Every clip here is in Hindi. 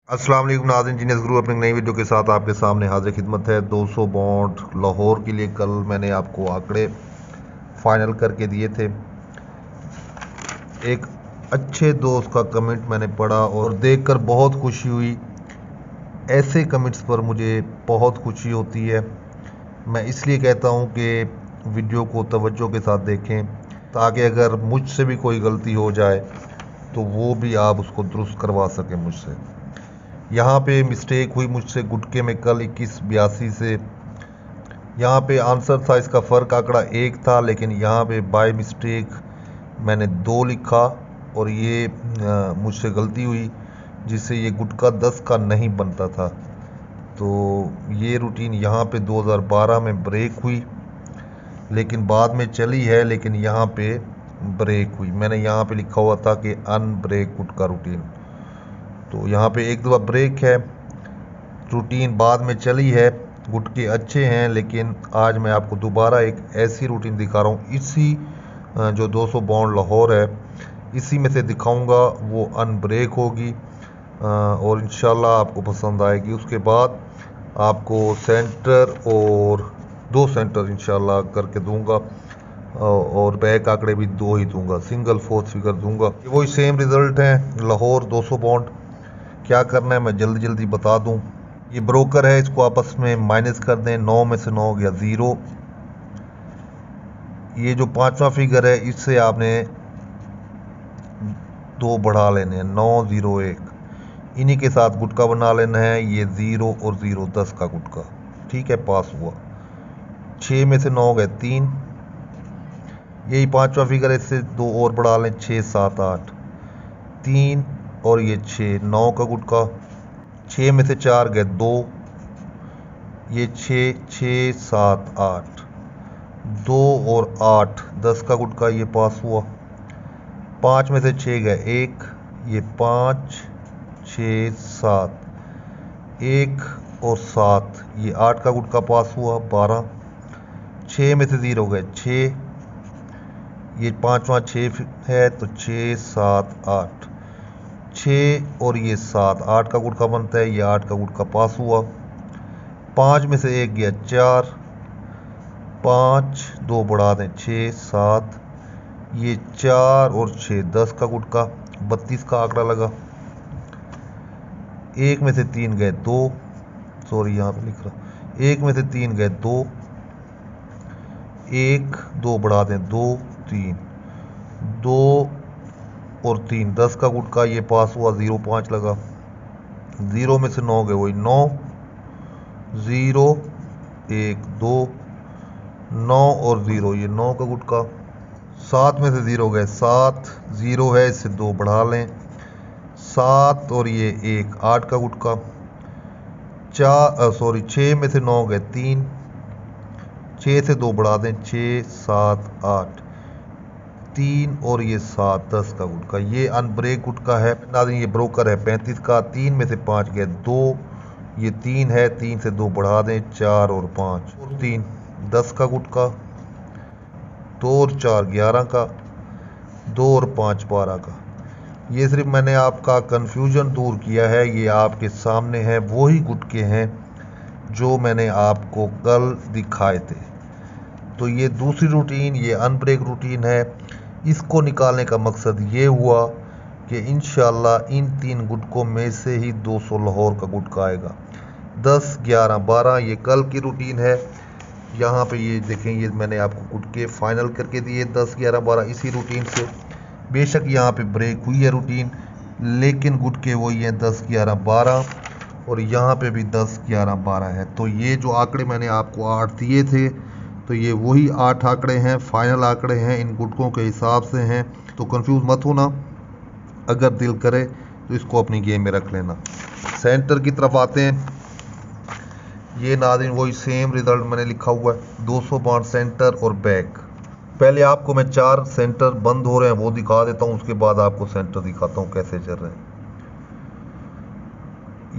अस्सलाम वालेकुम नाज़रीन, जीनियस गुरु अपनी नई वीडियो के साथ आपके सामने हाजिर खिदमत है। 200 बॉन्ड लाहौर के लिए कल मैंने आपको आंकड़े फाइनल करके दिए थे। एक अच्छे दोस्त का कमेंट मैंने पढ़ा और देखकर बहुत खुशी हुई। ऐसे कमेंट्स पर मुझे बहुत खुशी होती है। मैं इसलिए कहता हूँ कि वीडियो को तवज्जो के साथ देखें, ताकि अगर मुझसे भी कोई गलती हो जाए तो वो भी आप उसको दुरुस्त करवा सकें मुझसे। यहाँ पे मिस्टेक हुई मुझसे गुटके में कल 2182 से। यहाँ पे आंसर था, इसका फ़र्क आंकड़ा 1 था, लेकिन यहाँ पे बाय मिस्टेक मैंने 2 लिखा और ये मुझसे गलती हुई, जिससे ये गुटका 10 का नहीं बनता था। तो ये रूटीन यहाँ पे 2012 में ब्रेक हुई, लेकिन बाद में चली है, लेकिन यहाँ पे ब्रेक हुई। मैंने यहाँ पे लिखा हुआ था कि अनब्रेक गुटका रूटीन, तो यहाँ पे एक दफ़ा ब्रेक है, रूटीन बाद में चली है, गुटके अच्छे हैं। लेकिन आज मैं आपको दोबारा एक ऐसी रूटीन दिखा रहा हूँ, इसी जो 200 बॉन्ड लाहौर है इसी में से दिखाऊंगा। वो अनब्रेक होगी और इंशाल्लाह आपको पसंद आएगी। उसके बाद आपको सेंटर और 2 सेंटर इंशाल्लाह करके दूंगा और बैक आंकड़े भी 2 ही दूंगा, सिंगल फोर्थ फिगर दूंगा। वही सेम रिजल्ट है लाहौर 200 बॉन्ड। क्या करना है मैं जल्दी जल्दी बता दूं। ये ब्रोकर है, इसको आपस में माइनस कर दें। 9 में से 9 गया 0। ये जो 5वां फिगर है इससे आपने 2 बढ़ा लेने हैं, 901। इन्हीं के साथ गुटका बना लेना है। ये 0 और 0 10 का गुटका, ठीक है, पास हुआ। 6 में से 9 गए 3। यही 5वां फिगर है, इससे 2 और बढ़ा लें, 6 7 8। 3 और ये 6 9 का गुटका। 6 में से 4 गए 2। ये 6 6 7 8। 2 और 8 10 का गुटका, ये पास हुआ। 5 में से 6 गए 1। ये 5 6 7। 1 और 7, ये 8 का गुटका पास हुआ 12। 6 में से 0 गए 6। ये 5वां 6 है, तो 6 7 8। 6 और ये 7 8 का गुटका बनता है, ये 8 का गुटका पास हुआ। 5 में से 1 गया 4। 5 2 बढ़ा दें 6 7। ये 4 और 6 10 का गुटका, 32 का आंकड़ा लगा। 1 में से 3 गए 2। सॉरी, यहाँ पे लिख रहा, 1 में से 3 गए 2। 1 2 बढ़ा दें 2 3। 2 और 3 10 का गुटका, ये पास हुआ, 0 5 लगा। 0 में से 9 गए वही 9। 0 1 2। 9 और 0, ये 9 का गुटका। 7 में से 0 गए 7। 0 है, इससे 2 बढ़ा लें, 7 और ये 1 8 का गुटका। 6 में से 9 गए 3। 6 से 2 बढ़ा दें 6 7 8। 3 और ये 7 10 का गुटका, ये अनब्रेक गुटका है नाज़रीन। ये ब्रोकर है 35 का। 3 में से 5 गए 2। ये 3 है, 3 से 2 बढ़ा दें 4 और 5 और 3 10 का गुटका। 2 और 4 11 का। 2 और 5 12 का। ये सिर्फ मैंने आपका कन्फ्यूजन दूर किया है। ये आपके सामने है, वही गुटके हैं जो मैंने आपको कल दिखाए थे। तो ये दूसरी रूटीन, ये अनब्रेक रूटीन है। इसको निकालने का मकसद ये हुआ कि इंशाल्लाह इन 3 गुटकों में से ही 200 लाहौर का गुटका आएगा। 10 11 12 ये कल की रूटीन है। यहाँ पे ये देखें, ये मैंने आपको गुटके फाइनल करके दिए 10 11 12 इसी रूटीन से। बेशक यहाँ पे ब्रेक हुई है रूटीन, लेकिन गुटके वही हैं 10 11 12 और यहाँ पे भी 10 11 12 है। तो ये जो आंकड़े मैंने आपको 8 दिए थे, तो ये वही 8 आंकड़े हैं, फाइनल आंकड़े हैं, इन गुटकों के हिसाब से हैं। तो कंफ्यूज मत होना, अगर दिल करे तो इसको अपनी गेम में रख लेना। सेंटर की तरफ आते हैं। ये नाज़रीन वही सेम रिजल्ट मैंने लिखा हुआ है, 200 बॉन्ड सेंटर और बैक। पहले आपको मैं 4 सेंटर बंद हो रहे हैं वो दिखा देता हूँ, उसके बाद आपको सेंटर दिखाता हूँ कैसे चल रहे हैं।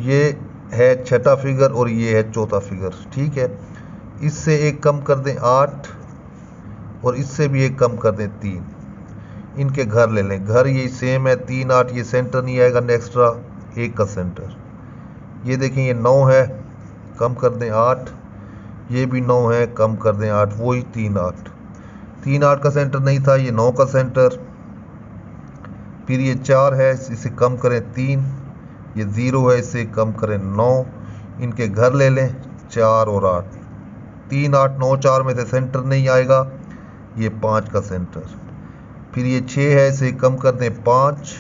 ये है 6ठा फिगर और ये है 4था फिगर, ठीक है। इससे एक कम कर दें 8 और इससे भी एक कम कर दें 3। इनके घर ले लें, घर यही सेम है 3 8। ये सेंटर नहीं आएगा, एक्स्ट्रा 1 का सेंटर। ये देखें ये 9 है, कम कर दें 8, ये भी 9 है, कम कर दें 8, वही 3 8। 3 8 का सेंटर नहीं था, ये 9 का सेंटर। फिर ये 4 है, इसे कम करें 3, ये 0 है, इसे कम करें 9, इनके घर ले लें 4 और 8। 3 8 9 4 में से सेंटर नहीं आएगा, ये 5 का सेंटर। फिर ये 6 है, इसे कम कर दें 5,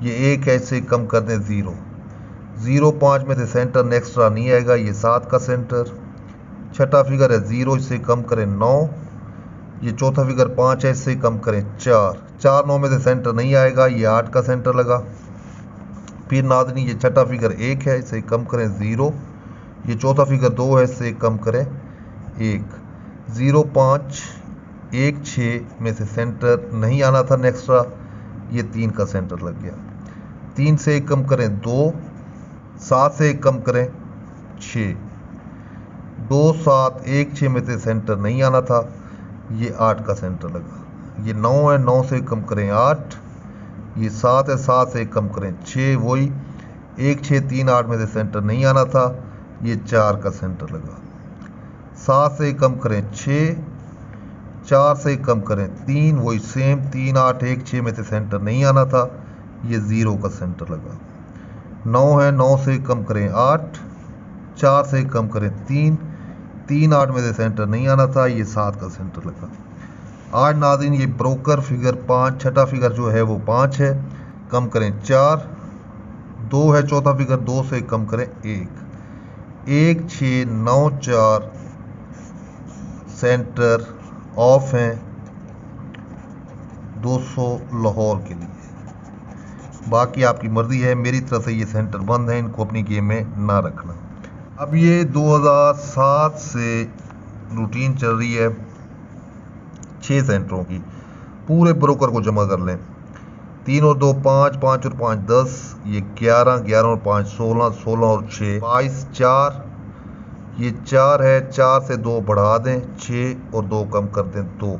ये 1 है, इसे कम कर दें 0। 0 5 में से सेंटर एक्स्ट्रा नहीं आएगा, ये 7 का सेंटर। छठा फिगर है 0, इसे कम करें 9, ये चौथा फिगर 5 है, इससे कम करें 4। 4 9 में से सेंटर नहीं आएगा, ये 8 का सेंटर लगा। फिर नाज़रीन ये छठा फिगर 1 है, इसे कम करें 0, ये चौथा फिगर 2 है, इससे कम करें 1। 0 5 1 6 में से सेंटर नहीं आना था एक्स्ट्रा, ये 3 का सेंटर लग गया। 3 से 1 कम करें 2, 7 से 1 कम करें 6। 2 7 1 6 में से सेंटर नहीं आना था, ये 8 का सेंटर लगा। ये 9 है, 9 से कम करें 8, ये 7 है, 7 से कम करें 6, वही 1 6 3 8 में से सेंटर नहीं आना था, ये 4 का सेंटर लगा। 7 से कम करें 6, 4 से कम करें 3, वही सेम 3 8 1 6 में से सेंटर नहीं आना था, ये 0 का सेंटर लगा। 9 है, 9 से कम करें 8, 4 से कम करें 3, 3 8 में से सेंटर नहीं आना था, ये 7 का सेंटर लगा। आज नाज़रीन ये ब्रोकर फिगर 5, छठा फिगर जो है वो 5 है, कम करें 4, 2 है, चौथा फिगर 2 से कम करें 1। 1 6 9 4 सेंटर ऑफ हैं 200 लाहौर के लिए। बाकी आपकी मर्जी है, मेरी तरफ से ये सेंटर बंद है, इनको अपनी गेम में ना रखना। अब ये 2007 से रूटीन चल रही है 6 सेंटरों की। पूरे ब्रोकर को जमा कर लें। 3 और 2 5, 5 और 5 10, ये 11, 11 और 5 16, 16 और 6 22, 4, ये 4 है, 4 से 2 बढ़ा दें 6 और 2 कम कर दें 2,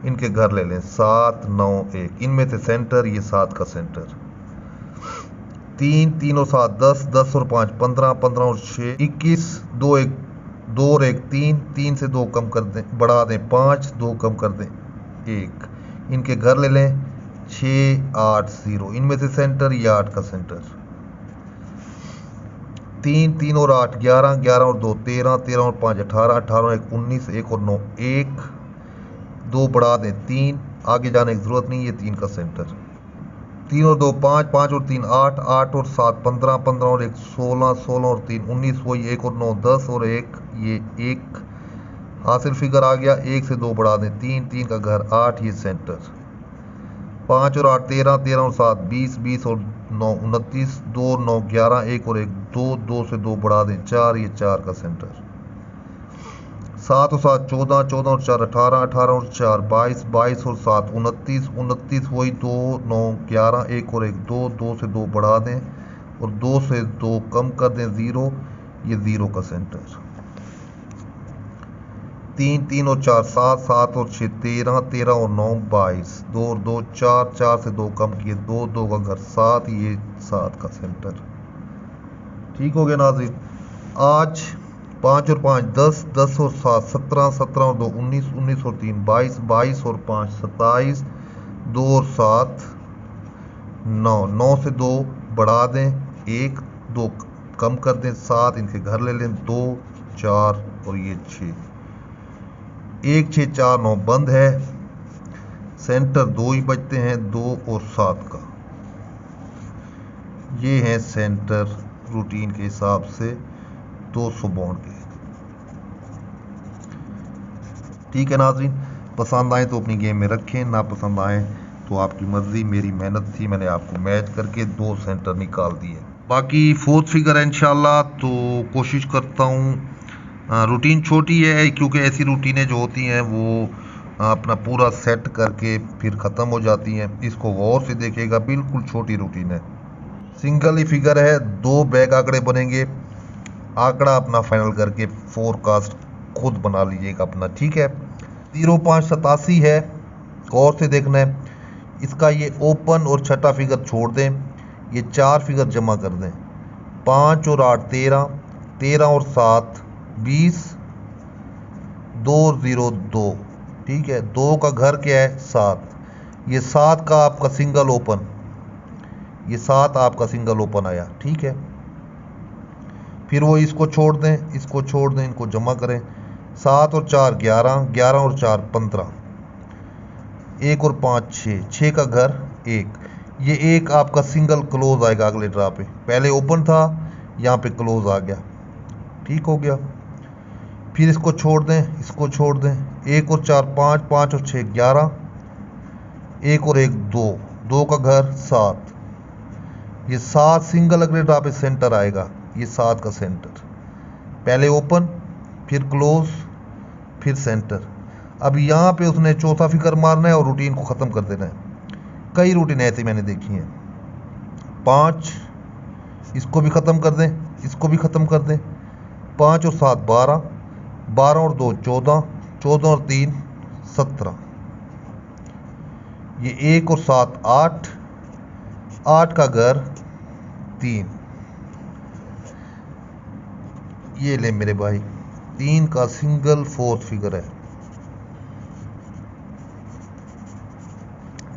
इनके घर ले लें 7 9 1, इनमें से सेंटर ये 7 का सेंटर। 3 3 और 7 10, 10 और 5 15, 15 और 6 21, 2 1 2 और 1 3, 3 से 2 कम कर दें बढ़ा दें 5, 2 कम कर दें 1, इनके घर ले लें 6 8 0, इनमें से सेंटर ये 8 का सेंटर। 3 3 और 8 11, 11 और 2 13, 13 और 5 18, 18 और 1 19, 1 और 9 1, 2 बढ़ा दें 3, आगे जाने की जरूरत नहीं, ये 3 का सेंटर। 3 और 2 5, 5 और 3 8, 8 और 7 15, 15 और 1 16, 16 और 3 19, वही 1 और 9 10 और 1, ये 1 हासिल फिगर आ गया। 1 से 2 बढ़ा दें 3, 3 का घर 8, ये सेंटर। 5 और 8 13, 13 और 7 20, 20 और 9 29, 2 और 9 11, 1 और 1 2, 2 से 2 बढ़ा दें 4, ये 4 का सेंटर। 7 और 7 14, 14 और 4 18, 18 और 4 22, 22 और 7 29, 29, वही 2 9 11, 1 और 1 2, 2 से 2 बढ़ा दें और 2 से 2 कम कर दें 0, ये 0 का सेंटर। 3 3 और 4 7, 7 और 6 13, 13 और 9 22, 2 और 2 4, 4 से 2 कम किए 2, 2 का घर 7, ये 7 का सेंटर। ठीक हो गया नाज़रीन। आज 5 और 5 10, 10 और 7 17, 17 और 2 19, 19 और 3 22, 22 और 5 27, 2 और 7 9, 9 से 2 बढ़ा दें 1, 2 कम कर दें 7, इनके घर ले लें 2 4 और ये 6, 1 6 4 9 बंद है, सेंटर 2 ही बचते हैं 2 और 7 का। ये हैं सेंटर रूटीन के हिसाब से 200 बॉन्ड के। ठीक है नाज़रीन, पसंद आए तो अपनी गेम में रखें, ना पसंद आए तो आपकी मर्जी, मेरी मेहनत थी, मैंने आपको मैच करके 2 सेंटर निकाल दिए। बाकी 4th फिगर है इंशाल्लाह, तो कोशिश करता हूँ। रूटीन छोटी है क्योंकि ऐसी रूटीनें जो होती हैं वो अपना पूरा सेट करके फिर ख़त्म हो जाती हैं। इसको गौर से देखिएगा, बिल्कुल छोटी रूटीन है, सिंगल ही फिगर है, 2 बैक आंकड़े बनेंगे। आंकड़ा अपना फाइनल करके फोरकास्ट खुद बना लीजिएगा अपना। ठीक है, 0587 है, गौर से देखना है। इसका ये ओपन और छठा फिगर छोड़ दें, ये 4 फिगर जमा कर दें। 5 और 8 13, 13 और 7 20, 2 और 0 2। ठीक है, 2 का घर क्या है 7, ये 7 का आपका सिंगल ओपन, ये 7 आपका सिंगल ओपन आया। ठीक है, फिर वो इसको छोड़ दें, इसको छोड़ दें, इनको जमा करें। 7 और 4 11, 11 और 4 15, 1 और 5 6, 6 का घर 1। ये एक आपका सिंगल क्लोज आएगा अगले ड्रा पे, पहले ओपन था यहाँ पे क्लोज आ गया। ठीक हो गया, फिर इसको छोड़ दें, इसको छोड़ दें। 1 और 4 5, 5 और 6 11, 1 और 1 2, 2 का घर 7। ये 7 सिंगल अगले ड्रा पे सेंटर आएगा, ये 7 का सेंटर, पहले ओपन फिर क्लोज फिर सेंटर। अब यहाँ पे उसने चौथा फिगर मारना है और रूटीन को ख़त्म कर देना है। कई रूटीन ऐसी मैंने देखी हैं। 5, इसको भी ख़त्म कर दें, इसको भी ख़त्म कर दें। 5 और 7 12, 12 और 2 14, 14 और 3 17। ये 1 और 7 8, 8 का घर 3। ये ले मेरे भाई, 3 का सिंगल फोर्थ फिगर है।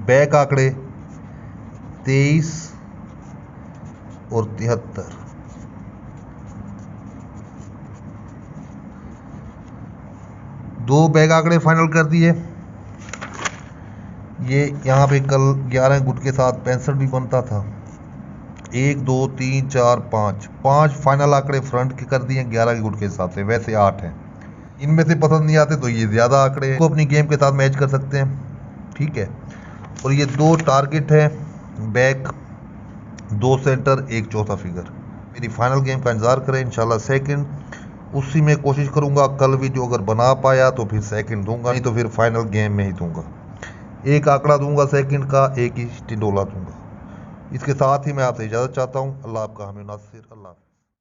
बैक आंकड़े 23 और 73। दो बैक आंकड़े फाइनल कर दिए। ये यहाँ पे कल 11 गुट के साथ 65 भी बनता था। 1 2 3 4 5 फाइनल आंकड़े फ्रंट के कर दिए 11 के गुट के हिसाब से, वैसे 8 हैं। इनमें से पसंद नहीं आते तो ये ज़्यादा आंकड़े को अपनी गेम के साथ मैच कर सकते हैं। ठीक है, और ये 2 टारगेट है, बैक 2 सेंटर 1 चौथा फिगर। मेरी फाइनल गेम का इंतज़ार करें, इंशाल्लाह सेकंड उसी में कोशिश करूंगा। कल वीडियो अगर बना पाया तो फिर सेकंड दूंगा, नहीं तो फिर फाइनल गेम में ही दूंगा। एक आंकड़ा दूंगा सेकंड का, एक ही टिंडोला दूंगा। इसके साथ ही मैं आपसे इजाज़त चाहता हूँ। अल्लाह आपका हमें नासिर। अल्लाह।